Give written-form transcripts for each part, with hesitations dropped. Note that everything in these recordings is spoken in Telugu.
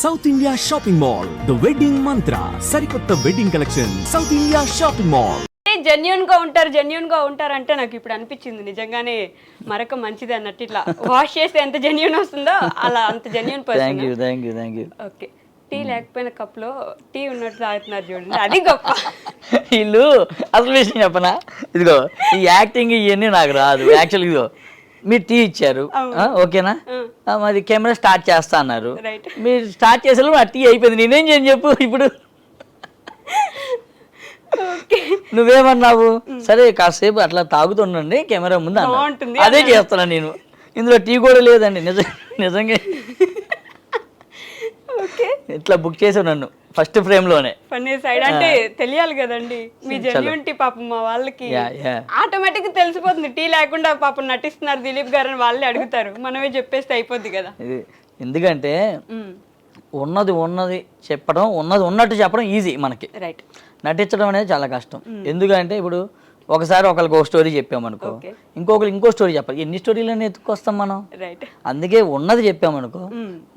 South India shopping mall, the wedding మంత్ర, సరికొత్త wedding collection, south India shopping mall. Genuine గా ఉంటారు అంటే నాకు ఇప్పుడు అనిపించింది నిజంగానే మరొక మంచిది అన్నట్టు. ఇట్లా వాష్ చేస్తే ఎంత జెన్యూన్ వస్తుందో అలా అంత genuine person. Thank you. Okay, tea లేకపోయిన కప్ లో టీ ఉన్నట్టు తాగుతున్నారు చూడండి, అది గొప్ప. వీళ్ళు అసలు విషయం చెప్పనా, ఇదిగో ఈ యాక్టింగ్ ఇవన్నీ నాకు రాదు యాక్చువల్. ఇదిగో మీరు టీ ఇచ్చారు, ఓకేనా, మరి కెమెరా స్టార్ట్ చేస్తా అన్నారు, మీరు స్టార్ట్ చేసేలో ఆ టీ అయిపోయింది, నేనేం చేయను చెప్పు ఇప్పుడు. నువ్వేమన్నావు, సరే కాసేపు అట్లా తాగుతుండండి కెమెరా ముందు అన్నా, అదే చేస్తున్నా నేను. ఇందులో టీ కూడా లేదండి నిజంగా. ఇట్లా బుక్ చేసావు నన్ను ఫస్ట్ ఫ్రేమ్ లోనే. ఫన్నీ సైడ్ అంటే తెలియాలి కదండి మీ జెన్యూనిటీ. పాపం మా వాళ్ళకి ఆటోమేటిక్ గా తెలిసిపోతుంది, టీ లేకుండా పాపం నటిస్తున్నారు దిలీప్ గారు అని వాళ్ళే అడుగుతారు, మనమే చెప్పేస్తే అయిపోద్ది కదా. ఎందుకంటే ఉన్నది చెప్పడం, ఉన్నట్టు చెప్పడం ఈజీ మనకి, రైట్. నటించడం అనేది చాలా కష్టం. ఎందుకంటే ఇప్పుడు ఒకసారి ఒకరికి ఒక స్టోరీ చెప్పామనుకో, ఇంకో స్టోరీ చెప్పాలి, ఎన్ని స్టోరీలన్నీ ఎత్తుకొస్తాం మనం. అందుకే ఉన్నది చెప్పామనుకో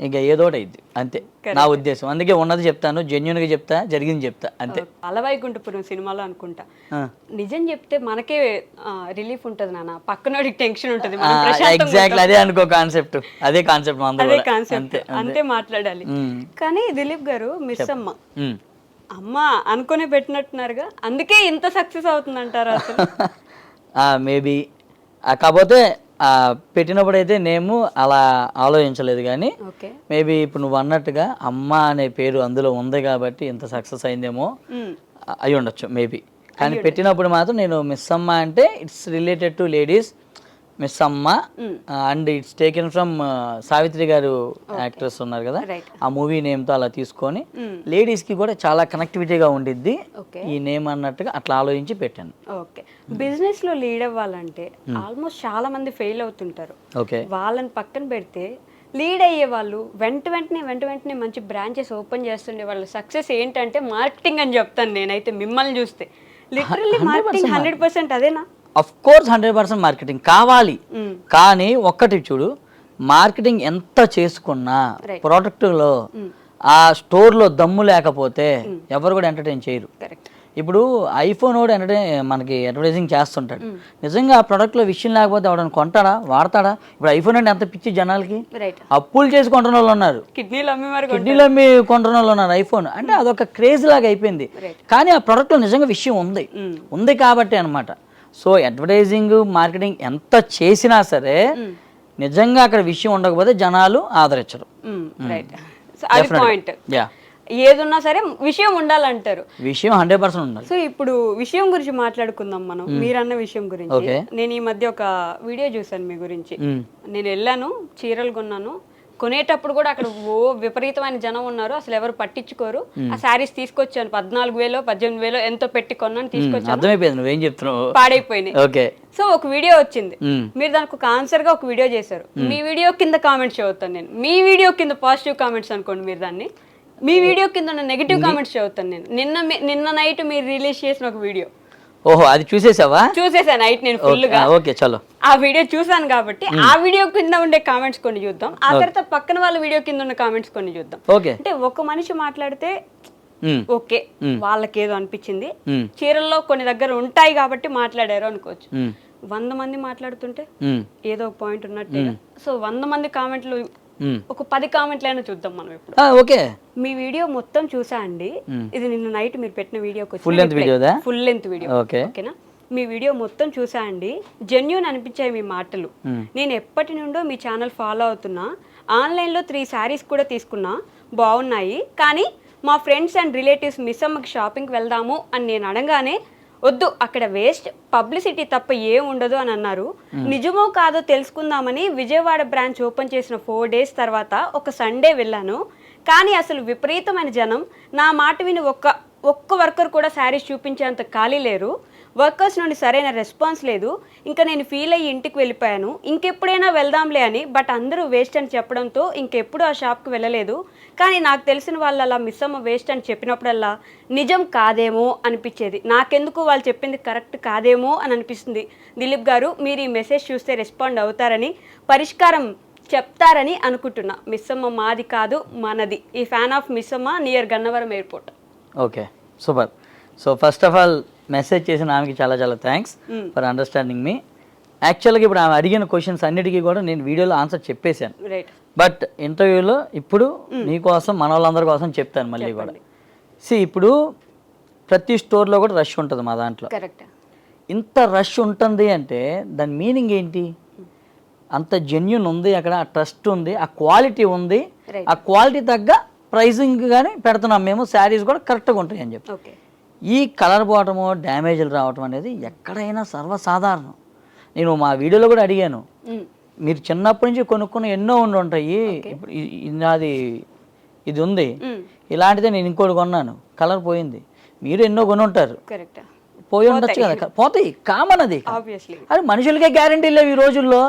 ఇంకా ఏదోటి అయింది అంతే నా ఉద్దేశం. అందుకే ఉన్నది చెప్తాను, జెన్యూన్ గా చెప్తా, జరిగింది చెప్తా అంతే. అలవైకుంఠపురం సినిమాలో అనుకుంటా నిజం చెప్తే మనకే రిలీఫ్ ఉంటది నాన్న, పక్కనోడికి టెన్షన్ ఉంటది. ఎగ్జాక్ట్లీ అదే అనుకో కాన్సెప్ట్, అదే కాన్సెప్ట్ అంతే మాట్లాడాలి. కానీ దిలీప్ గారు మిస్ అమ్మ అనుకునే పెట్టినట్టున్నారుగా, అందుకే ఇంత సక్సెస్ అవుతుందంటారా అసలు? మేబీ కాకపోతే పెట్టినప్పుడు అయితే నేను అలా ఆలోచించలేదు, కానీ మేబీ ఇప్పుడు నువ్వు అన్నట్టుగా అమ్మ అనే పేరు అందులో ఉంది కాబట్టి ఇంత సక్సెస్ అయిందేమో అయి ఉండొచ్చు మేబీ. కానీ పెట్టినప్పుడు మాత్రం నేను మిస్ అమ్మ అంటే it's related to ladies, miss అమ్మ, and it's taken from Savitri గారు యాక్ట్రెస్ ఉన్నారు కదా, ఆ మూవీ నేమ్తో అలా తీసుకొని లేడీస్ కి కూడా చాలా కనెక్టివిటీగా ఉండిద్ది ఈ నేమ్ అన్నట్టుగా అట్లా ఆలోచించి పెట్టాను. ఓకే, బిజినెస్ లో లీడ్ అవ్వాలంటే ఆల్మోస్ట్ చాలా మంది ఫెయిల్ అవుతుంటారు. ఓకే, వాళ్ళని పక్కన పెడితే లీడ్ అయ్యే వాళ్ళు వెంటనే మంచి బ్రాంచెస్ ఓపెన్ చేస్తుండే వాళ్ళ సక్సెస్ ఏంటంటే మార్కెటింగ్ అని చెప్తాను నేనైతే. మిమ్మల్ని చూస్తే లిటరల్లీ మార్కెటింగ్ 100% అదేనా? అఫ్ కోర్స్ 100% మార్కెటింగ్ కావాలి, కానీ ఒక్కటి చూడు, మార్కెటింగ్ ఎంత చేసుకున్నా ప్రోడక్ట్లో ఆ స్టోర్లో దమ్ము లేకపోతే ఎవరు కూడా ఎంటర్టైన్ చేయరు. ఇప్పుడు ఐఫోన్ కూడా మనకి అడ్వర్టైజింగ్ చేస్తుంటాడు, నిజంగా ఆ ప్రోడక్ట్లో విషయం లేకపోతే ఎవడని కొంటాడా, వాడతాడా? ఇప్పుడు ఐఫోన్ అంటే ఎంత పిచ్చి జనాలకి, అప్పులు చేసి కొంటున్న వాళ్ళు ఉన్నారు, కిడ్నీలు అమ్మి కొంటున్న వాళ్ళు ఉన్నారు. ఐఫోన్ అంటే అదొక క్రేజ్ లాగా అయిపోయింది, కానీ ఆ ప్రోడక్ట్లో నిజంగా విషయం ఉంది కాబట్టి అనమాట. సో అడ్వర్టైజింగ్ మార్కెటింగ్ ఎంత చేసినా సరే నిజంగా అక్కడ విషయం ఉండకపోతే జనాలు ఆదరించరు. ఏదున్నా సరే విషయం ఉండాలంటారు, విషయం 100% ఉండాలి. సో ఇప్పుడు విషయం గురించి మాట్లాడుకుందాం మనం. మీరన్న విషయం గురించి నేను ఈ మధ్య ఒక వీడియో చూసాను మీ గురించి. నేను వెళ్ళాను, చీరలు కొన్నాను, కొనేటప్పుడు కూడా అక్కడ విపరీతమైన జనం ఉన్నారు, అసలు ఎవరు పట్టించుకోరు. ఆ శారీస్ తీసుకొచ్చాను 14,000 18,000 ఎంతో పెట్టి కొన్నాను, తీసుకొచ్చాను, పాడైపోయినాయి. సో ఒక వీడియో వచ్చింది, మీరు దానికి ఒక ఆన్సర్ గా ఒక వీడియో చేశారు. మీ వీడియో కింద కామెంట్స్ చదువుతాను నేను, మీ వీడియో కింద పాజిటివ్ కామెంట్స్ అనుకోండి మీరు దాన్ని, మీ వీడియో కింద నెగిటివ్ కామెంట్స్ చదువుతాను నేను. నిన్న నైట్ మీరు రిలీజ్ చేసిన ఒక వీడియో. ఓహో, అది చూసేసావా? చూసేసాను నైట్ నేను ఫుల్ గా. ఓకే, చలో. ఆ వీడియో చూసాను కాబట్టి ఆ వీడియో కింద ఉండే కామెంట్స్ కొన్ని చూద్దాం, ఆ తర్వాత పక్కన వాళ్ళ వీడియో కింద ఉన్న కామెంట్స్ కొన్ని చూద్దాం. అంటే ఒక మనిషి మాట్లాడితే ఓకే వాళ్ళకి ఏదో అనిపించింది, చీరల్లో కొన్ని దగ్గర ఉంటాయి కాబట్టి మాట్లాడారు అనుకోవచ్చు. 100 మంది మాట్లాడుతుంటే ఏదో ఒక పాయింట్ ఉన్నట్టే. సో 100 మంది కామెంట్లు ఒక 10 కామెంట్లైనా చూద్దాం మనం ఇప్పుడు. ఓకే, మీ వీడియో మొత్తం చూసా అండి, ఇది నిన్న నైట్ మీరు పెట్టిన వీడియోకి ఫుల్ లెంత్ వీడియో. ఓకేనా, మీ వీడియో మొత్తం చూసా అండి, జెన్యూన్ అనిపించాయి మీ మాటలు. నేను ఎప్పటి నుండో మీ ఛానల్ ఫాలో అవుతున్నా, ఆన్లైన్లో 3 శారీస్ కూడా తీసుకున్నా, బాగున్నాయి. కానీ మా ఫ్రెండ్స్ అండ్ రిలేటివ్స్ మిస్ అమ్మకి షాపింగ్కి వెళ్దాము అని నేను అనగానే వద్దు అక్కడ వేస్ట్ పబ్లిసిటీ తప్ప ఏం ఉండదు అని అన్నారు. నిజమో కాదో తెలుసుకుందామని విజయవాడ బ్రాంచ్ ఓపెన్ చేసిన 4 days తర్వాత ఒక సండే వెళ్ళాను, కానీ అసలు విపరీతమైన జనం. నా మాట విని ఒక్క వర్కర్ కూడా శారీస్ చూపించేంత ఖాళీ లేరు, వర్కర్స్ నుండి సరైన రెస్పాన్స్ లేదు. ఇంకా నేను ఫీల్ అయ్యి ఇంటికి వెళ్ళిపోయాను, ఇంకెప్పుడైనా వెళ్దాంలే అని. బట్ అందరూ వేస్ట్ అని చెప్పడంతో ఇంకెప్పుడు ఆ షాప్కి వెళ్ళలేదు. కానీ నాకు తెలిసిన వాళ్ళు అలా మిస్ అమ్మ వేస్ట్ అని చెప్పినప్పుడల్లా నిజం కాదేమో అనిపించేది, నాకెందుకు వాళ్ళు చెప్పింది కరెక్ట్ కాదేమో అని అనిపిస్తుంది. దిలీప్ గారు, మీరు ఈ మెసేజ్ చూస్తే రెస్పాండ్ అవుతారని, పరిష్కారం చెప్తారని అనుకుంటున్నా. మిస్సమ్మ మాది కాదు మనది. ఈ fan of Missamma near Gannavaram airport. Okay, super. So first of all message చేసిన ఆమెకి చాలా చాలా థ్యాంక్స్ ఫర్ అండర్స్టాండింగ్ మీ. యాక్చువల్గా ఇప్పుడు ఆమె అడిగిన క్వశ్చన్స్ అన్నిటికీ కూడా నేను వీడియోలో ఆన్సర్ చెప్పేశాను. రైట్. బట్ ఇంటర్వ్యూలో ఇప్పుడు నీకోసం మన వాళ్ళందరి కోసం చెప్తాను మళ్ళీ కూడా. ఇప్పుడు ప్రతి స్టోర్లో కూడా రష్ ఉంటుంది మా దాంట్లో. కరెక్ట్. ఇంత రష్ ఉంటుంది అంటే దాని మీనింగ్ ఏంటి? అంత జెన్యున్ ఉంది అక్కడ, ఆ ట్రస్ట్ ఉంది, ఆ క్వాలిటీ ఉంది, ఆ క్వాలిటీ తగ్గ ప్రైజింగ్ కానీ పెడుతున్నాం మేము. శారీస్ కూడా కరెక్ట్గా ఉంటాయి అని చెప్పి. ఈ కలర్ పోవటము, డ్యామేజ్లు రావటం అనేది ఎక్కడైనా సర్వసాధారణం. నేను మా వీడియోలో కూడా అడిగాను, మీరు చిన్నప్పటి నుంచి కొనుక్కున్న ఎన్నో ఉంటాయి, ఇప్పుడు నాది ఇది ఉంది, ఇలాంటిదే నేను ఇంకోటి కొన్నాను, కలర్ పోయింది. మీరు ఎన్నో కొని ఉంటారు, పోయి ఉండొచ్చు కదా, పోతాయి, కామన్ అది. అది మనుషులకే గ్యారంటీ లేవు ఈ రోజుల్లో.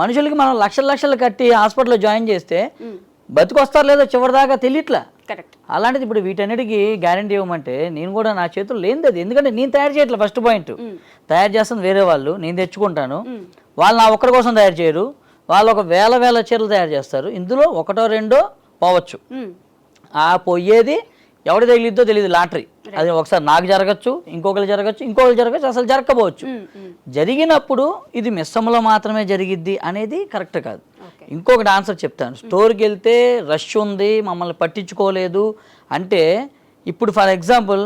మనుషులకి మనం లక్షలు కట్టి హాస్పిటల్లో జాయిన్ చేస్తే బతికొస్తారు లేదో చివరిదాకా తెలియట్లా. అలాంటిది ఇప్పుడు వీటన్నిటికీ గ్యారంటీ ఇవ్వమంటే నేను కూడా నా చేతుల్లో లేనిది అది. ఎందుకంటే నేను తయారు చేయట్లే. ఫస్ట్ పాయింట్, తయారు చేస్తుంది వేరే వాళ్ళు, నేను తెచ్చుకుంటాను. వాళ్ళు నా ఒక్కరి కోసం తయారు చేయరు, వాళ్ళు ఒక వేల చీరలు తయారు చేస్తారు. ఇందులో ఒకటో రెండో పోవచ్చు. ఆ పోయేది ఎవడి తగిలిద్దో తెలియదు, లాటరీ. అది ఒకసారి నాకు జరగచ్చు, ఇంకొకరు జరగచ్చు, అసలు జరగకపోవచ్చు. జరిగినప్పుడు ఇది మిస్సమ్మలో మాత్రమే జరిగిద్ది అనేది కరెక్ట్ కాదు. ఇంకొకటి ఆన్సర్ చెప్తాను. స్టోర్కి వెళ్తే రష్ ఉంది, మమ్మల్ని పట్టించుకోలేదు అంటే, ఇప్పుడు ఫర్ ఎగ్జాంపుల్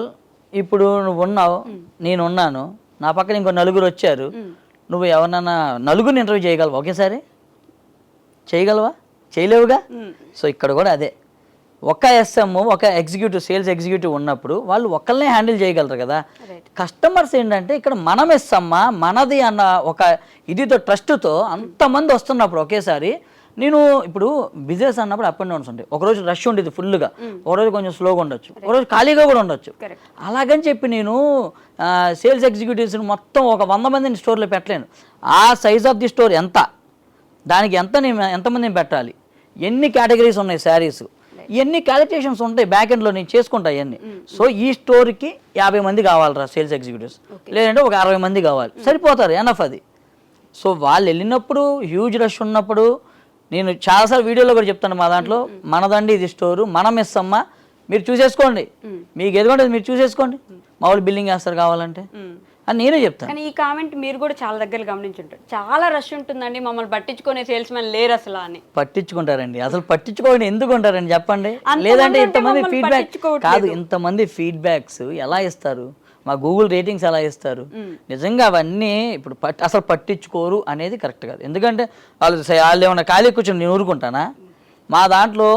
ఇప్పుడు నువ్వు ఉన్నావు, నేను ఉన్నాను, నా పక్కన ఇంకో నలుగురు వచ్చారు, నువ్వు ఎవరన్నా నలుగురిని ఇంటర్వ్యూ చేయగలవా ఒకేసారి? చేయగలవా? చేయలేవుగా. సో ఇక్కడ కూడా అదే, ఒక ఎస్ఎం, ఒక ఎగ్జిక్యూటివ్, సేల్స్ ఎగ్జిక్యూటివ్ ఉన్నప్పుడు వాళ్ళు ఒకళ్ళనే హ్యాండిల్ చేయగలరు కదా. కస్టమర్స్ ఏంటంటే ఇక్కడ మనం ఇస్తామా మనది అన్న ఒక ఇదితో ట్రస్ట్తో అంతమంది వస్తున్నప్పుడు ఒకేసారి, నేను ఇప్పుడు బిజినెస్ అన్నప్పుడు అప్ అండ్ డౌన్స్ ఉంటాయి. ఒకరోజు రష్ ఉండేది ఫుల్గా, ఒకరోజు కొంచెం స్లోగా ఉండొచ్చు, ఒకరోజు ఖాళీగా కూడా ఉండొచ్చు. అలాగని చెప్పి నేను సేల్స్ ఎగ్జిక్యూటివ్స్ని మొత్తం ఒక 100 మందిని స్టోర్లో పెట్టలేను. ఆ సైజ్ ఆఫ్ ది స్టోర్ ఎంత, దానికి ఎంతమందిని పెట్టాలి, ఎన్ని కేటగిరీస్ ఉన్నాయి శారీస్, ఇవన్నీ క్యాలిక్యులేషన్స్ ఉంటాయి బ్యాక్ ఎండ్లో, నేను చేసుకుంటా ఇవన్నీ. సో ఈ స్టోర్కి 50 మంది కావాలరా సేల్స్ ఎగ్జిక్యూటివ్స్, లేదంటే ఒక 60 మంది కావాలి, సరిపోతారు, ఎనఫ్ అది. సో వాళ్ళు వెళ్ళినప్పుడు హ్యూజ్ రష్ ఉన్నప్పుడు, నేను చాలాసార్లు వీడియోలో కూడా చెప్తాను, మా దాంట్లో మనదండి ఇది స్టోరు, మనం ఇస్తామా, మీరు చూసేసుకోండి, మీకు ఎదుగుంటుంది మీరు చూసేసుకోండి, మా వాళ్ళు బిల్లింగ్ వేస్తారు కావాలంటే అని నేనే చెప్తాను. కానీ ఈ కామెంట్ మీరు కూడా చాలా దగ్గర గమనించుంటారు, చాలా రష్ ఉంటుందండి, మమ్మల్ని పట్టించుకునే సేల్స్ మెన్ లేరు అసలు అని. పట్టించుకుంటారండి, అసలు పట్టించుకోండి ఎందుకు ఉంటారండి చెప్పండి. లేదంటే ఇంతమంది ఫీడ్బ్యాక్ కాదు, ఇంతమంది ఫీడ్బ్యాక్స్ ఎలా ఇస్తారు, మా గూగుల్ రేటింగ్స్ ఎలా ఇస్తారు, నిజంగా అవన్నీ ఇప్పుడు అసలు పట్టించుకోరు అనేది కరెక్ట్ కాదు. ఎందుకంటే వాళ్ళు ఏమన్నా ఖాళీ కూర్చొని నేను ఊరుకుంటానా? మా దాంట్లో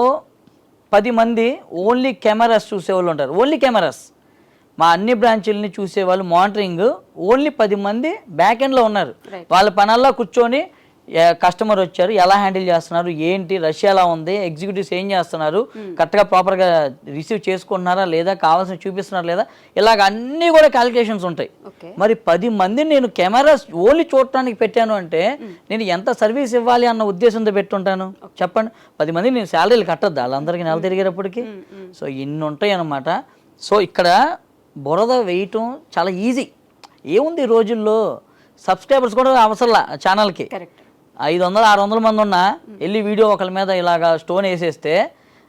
10 మంది ఓన్లీ కెమెరాస్ చూసేవాళ్ళు ఉంటారు, ఓన్లీ కెమెరాస్. మా అన్ని బ్రాంచీలని చూసేవాళ్ళు, మానిటరింగ్ ఓన్లీ 10 మంది బ్యాక్ ఎండ్లో ఉన్నారు. వాళ్ళ పనుల్లో కూర్చొని కస్టమర్ వచ్చారు ఎలా హ్యాండిల్ చేస్తున్నారు, ఏంటి రష్ ఎలా ఉంది, ఎగ్జిక్యూటివ్స్ ఏం చేస్తున్నారు, కరెక్ట్గా ప్రాపర్గా రిసీవ్ చేసుకుంటున్నారా లేదా, కావాల్సిన చూపిస్తున్నారా లేదా, ఇలాగ అన్నీ కూడా క్యాలిక్యులేషన్స్ ఉంటాయి. మరి 10 మందిని నేను కెమెరాస్ ఓన్లీ చూడటానికి పెట్టాను అంటే నేను ఎంత సర్వీస్ ఇవ్వాలి అన్న ఉద్దేశంతో పెట్టుంటాను చెప్పండి. 10 మంది నేను శాలరీలు కట్టద్దు వాళ్ళందరికీ నెల తిరిగేటప్పటికి. సో ఇన్ని ఉంటాయి అన్నమాట. సో ఇక్కడ బురద వేయటం చాలా ఈజీ. ఏముంది ఈ రోజుల్లో, సబ్స్క్రైబర్స్ కూడా అవసరం ఛానల్కి. 500-600 మంది ఉన్నా వెళ్ళి వీడియో ఒకరి మీద ఇలాగా స్టోన్ వేసేస్తే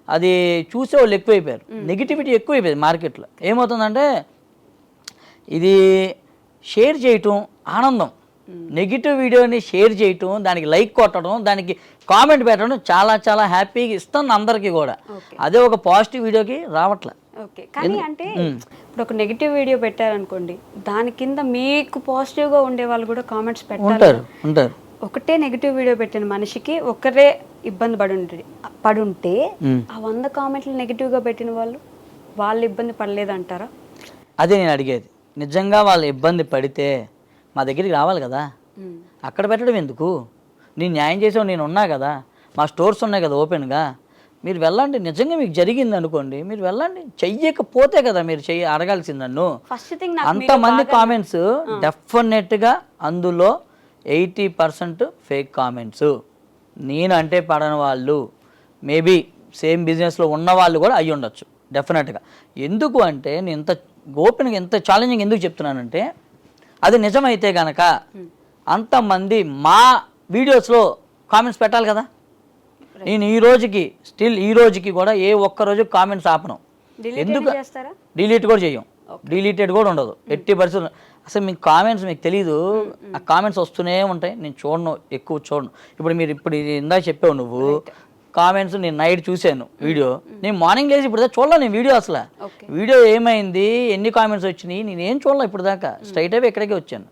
అది చూసే వాళ్ళు ఎక్కువైపోయారు, నెగిటివిటీ ఎక్కువైపోయింది మార్కెట్లో. ఏమవుతుందంటే ఇది షేర్ చేయటం ఆనందం, నెగిటివ్ వీడియోని షేర్ చేయటం, దానికి లైక్ కొట్టడం, దానికి కామెంట్ పెట్టడం చాలా చాలా హ్యాపీగా ఇస్తాను అందరికీ కూడా. అదే ఒక పాజిటివ్ వీడియోకి రావట్లే. ఓకే, కానీ అంటే ఇప్పుడు ఒక నెగిటివ్ వీడియో పెట్టారనుకోండి, దాని కింద మీకు పాజిటివ్గా ఉండే వాళ్ళు కూడా కామెంట్స్ ఉంటారు. ఒకటే నెగిటివ్ వీడియో పెట్టిన మనిషికి ఒకరే ఇబ్బంది పడుంటే ఆ 100 కామెంట్లు నెగిటివ్గా పెట్టిన వాళ్ళు ఇబ్బంది పడలేదంటారా? అదే నేను అడిగేది. నిజంగా వాళ్ళు ఇబ్బంది పడితే మా దగ్గరికి రావాలి కదా, అక్కడ పెట్టడం ఎందుకు? నేను న్యాయం చేసావు, నేను ఉన్నా కదా, మా స్టోర్స్ ఉన్నాయి కదా ఓపెన్గా, మీరు వెళ్ళండి. నిజంగా మీకు జరిగింది అనుకోండి, మీరు వెళ్ళండి. చెయ్యకపోతే కదా మీరు అడగాల్సింది నన్ను. అంతమంది కామెంట్స్, డెఫినెట్గా అందులో 80% ఫేక్ కామెంట్స్. నేను అంటే పడని వాళ్ళు, మేబీ సేమ్ బిజినెస్లో ఉన్న వాళ్ళు కూడా అయ్యి ఉండొచ్చు డెఫినెట్గా. ఎందుకు అంటే నేను ఇంత ఓపెన్గా ఎంత ఛాలెంజింగ్ ఎందుకు చెప్తున్నానంటే, అది నిజమైతే కనుక అంతమంది మా వీడియోస్లో కామెంట్స్ పెట్టాలి కదా. నేను ఈ రోజుకి స్టిల్ ఈ రోజుకి కూడా ఏ ఒక్క రోజు కామెంట్స్ ఆపను. ఎందుకు చేస్తారా? డిలీట్ కూడా చేయం, డిలీటెడ్ కూడా ఉండదు 80%. అసలు మీకు కామెంట్స్ మీకు తెలీదు, ఆ కామెంట్స్ వస్తూనే ఉంటాయి. నేను చూడను, ఎక్కువ చూడను. ఇప్పుడు ఇందాక చెప్పావు నువ్వు కామెంట్స్, నేను నైట్ చూశాను వీడియో, నేను మార్నింగ్ లేచి ఇప్పుడు దాకా చూడలే నేను వీడియో. అసలు వీడియో ఏమైంది, ఎన్ని కామెంట్స్ వచ్చినాయి, నేనేం చూడలే ఇప్పుడు దాకా. స్ట్రైట్ అయిపోయి ఇక్కడికే వచ్చాను.